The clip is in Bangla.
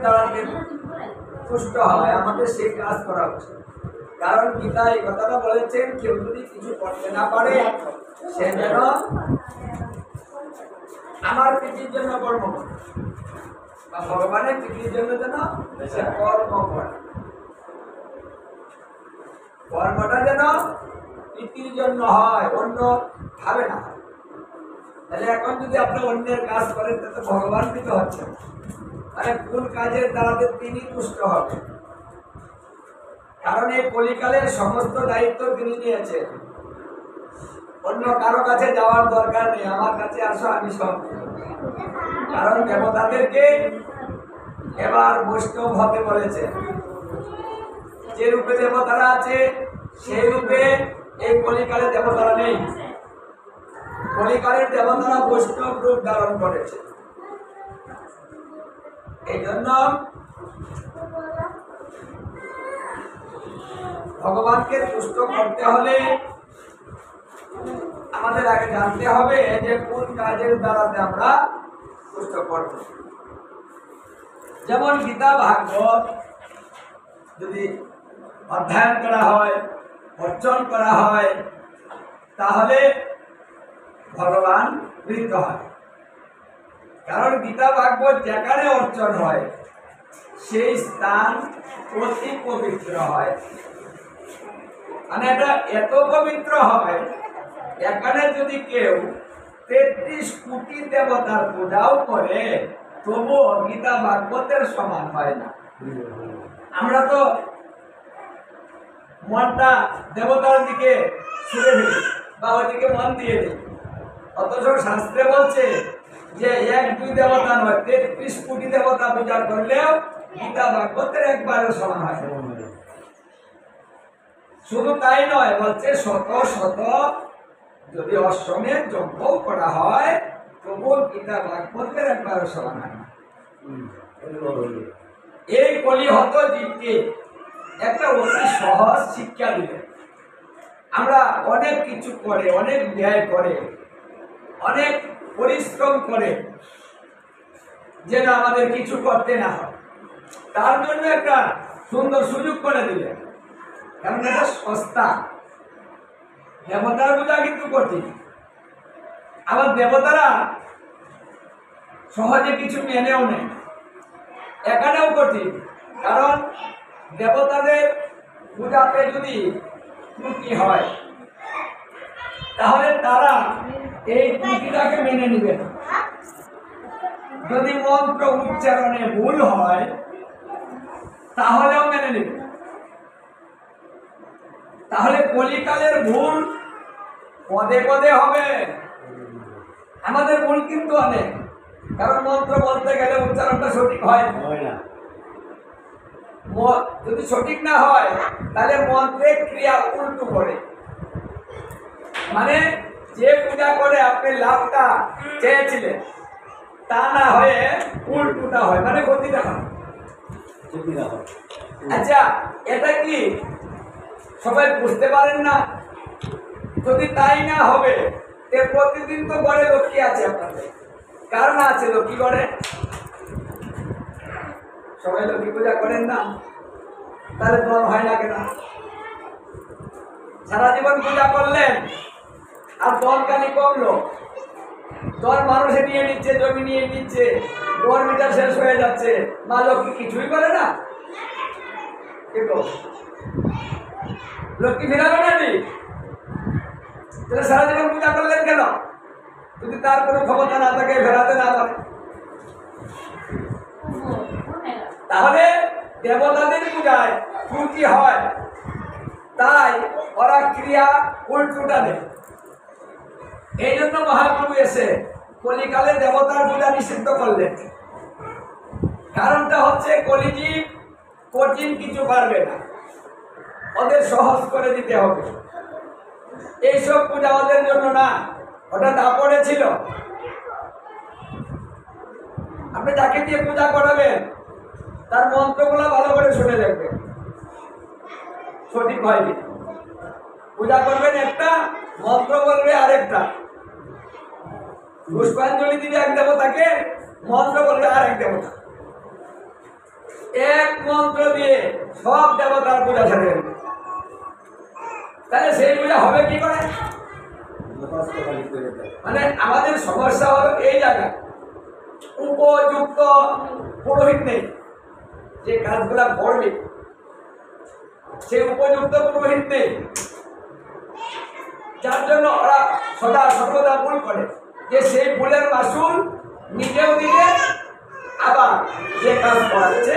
দাঁড়াতে তুষ্ট হয়, আমাদের সেই কাজ করা উচিত। কারণ গীতা এই কথাটা বলেছেন, কেউ যদি কিছু করতে না পারে সে যেন আমার প্রীতির জন্য কর্ম করে বা ভগবানের প্রীতির জন্য যেন সে কর্ম করে। কর্মটা যেন প্রীতির জন্য হয়, অন্য ভাবে না হয়। তাহলে এখন যদি আপনি অন্যের কাজ করেন তাতে ভগবান প্রীত হচ্ছে, মানে কোন কাজের দ্বারাতে তিনি তুষ্ট হবেন। কারণ এই কলিকালের সমস্ত দায়িত্ব তিনি নিয়েছেন, অন্য কারো কাছে যাওয়ার দরকার নেই, আমার কাছে আসো আমি সব। কারণ দেবতাদেরকে এবার বৈষ্ণব হতে বলেছে। যে রূপে দেবতারা আছে সেই রূপে এই কলিকালে দেবতারা নেই। কলিকালের দেবতারা বৈষ্ণব রূপ ধারণ করেছে। এই জন্য ভগবানকে তুষ্ট করতে হলে আমাদের আগে জানতে হবে যে কোন কাজের দ্বারাতে আমরা তুষ্ট করব। যেমন গীতা ভাগবত যদি অধ্যয়ন করা হয়, অর্জন করা হয়, তাহলে ভগবান প্রীত হয়। কারণ গীতা ভাগবত যেখানে অর্জন হয় সেই স্থান অতি পবিত্র হয়। মানে এটা এত পবিত্র হয়, এখানে যদি কেউ 33 কোটি দেবতার পূজাও করে তবুও গীতা ভাগবতের সমান হয় না। আমরা তো মনটা দেবতার দিকে ছুড়ে ফেলি বা ওইদিকে মন দিয়ে দিই, অথচ শাস্ত্রে বলছে যে 1-2 দেবতা নয়, 33 কোটি দেবতা পূজা করলেও গীতা ভাগবতের একবারের সমান হয়। শুধু তাই নয়, বলছে শত শত যদি অশ্বমেধ যজ্ঞ করা হয় তবুও গীতা ভাগবতের একবারের সমান হয় না। এই কলিহত জীবকে একটা অতি সহজ শিক্ষা দিলে, আমরা অনেক কিছু করে, অনেক ব্যয় করে, অনেক পরিশ্রম করে যেন আমাদের কিছু করতে না হয়, তার জন্য একটা সুন্দর সুযোগ করে দিলে। কারণ এটা সস্তা। দেবতার পূজা কিন্তু কঠিন। আবার দেবতারা সহজে কিছু মেনেও নেয়, এখানেও কঠিন। কারণ দেবতাদের পূজাতে যদি ত্রুটি হয় তাহলে তারা এই ত্রুটিটাকে মেনে নেবে না। যদি মন্ত্র উচ্চারণে ভুল হয় তাহলেও মেনে নেবে। তাহলে কলিকালের ভুল পদে পদে হবে। আমাদের ভুল কিন্তু অনেক, কারণ মন্ত্র বলতে গেলে উচ্চারণটা সঠিক হয় না। যদি সঠিক না হয় তাহলে মন্ত্রে ক্রিয়া উল্টো করে, মানে যে পূজা করে আপনি লাভটা চেয়েছিলেন তা না হয়ে উল্টোটা হয়, মানে ক্ষতিটা হয়। আচ্ছা, এটা কি সবাই বুঝতে পারেন না? যদি তাই না হবে, প্রতিদিন তো ঘরে লক্ষ্মী আছে আপনাদের, কার না আছে লক্ষ্মী ঘরে? সবাই লক্ষ্মী পূজা করেন না? তাহলে দল হয় না কেন? সারা জীবন পূজা করলেন আর দল কালি কমলো, দল মানুষে নিয়ে নিচ্ছে, জমি নিয়ে নিচ্ছে, ঘর মিটার শেষ হয়ে যাচ্ছে, মা লক্ষ্মী কিছুই করে না। লক্ষ্মী ফিরাবে না নি? তাহলে সারা জীবন পূজা করলেন কেন যদি তার কোনো ক্ষমতা না থাকে, ফেরাতে না পারে? তাহলে দেবতাদের পূজায় ত্রুটি হয়, তাই ওরা ক্রিয়া উল্টোটা দেয়। এই জন্য মহাপ্রভু এসে কলিকালে দেবতার পূজা নিষিদ্ধ করলেন। কারণটা হচ্ছে কলিজীব কঠিন কিছু পারবে না, ওদের সহজ করে দিতে হবে। এইসব পূজা ওদের জন্য না, ওটা দাপড়ে ছিল। আপনি যাকে দিয়ে পূজা করাবেন তার মন্ত্রগুলো ভালো করে শুনে দেখবেন সঠিক হয়নি। পূজা করবেন একটা, মন্ত্র বলবে আরেকটা। পুষ্পাঞ্জলি দিবে এক দেবতাকে, মন্ত্র বলবে আরেক দেবতা। এক মন্ত্র দিয়ে সব দেবতার পূজা ছেড়ে দেবে। তাহলে সেই পূজা হবে কি করে? মানে আমাদের সমস্যা হলো এই জায়গায় উপযুক্ত পুরোহিত নেই, যে কাজগুলা করবে সে উপযুক্ত পুরোহিত নেই, যার জন্য ওরা সর্বদা ভুল করে, যে সেই ভুলের মাসুল নিজেও দিলে আবার যে কাজ করাচ্ছে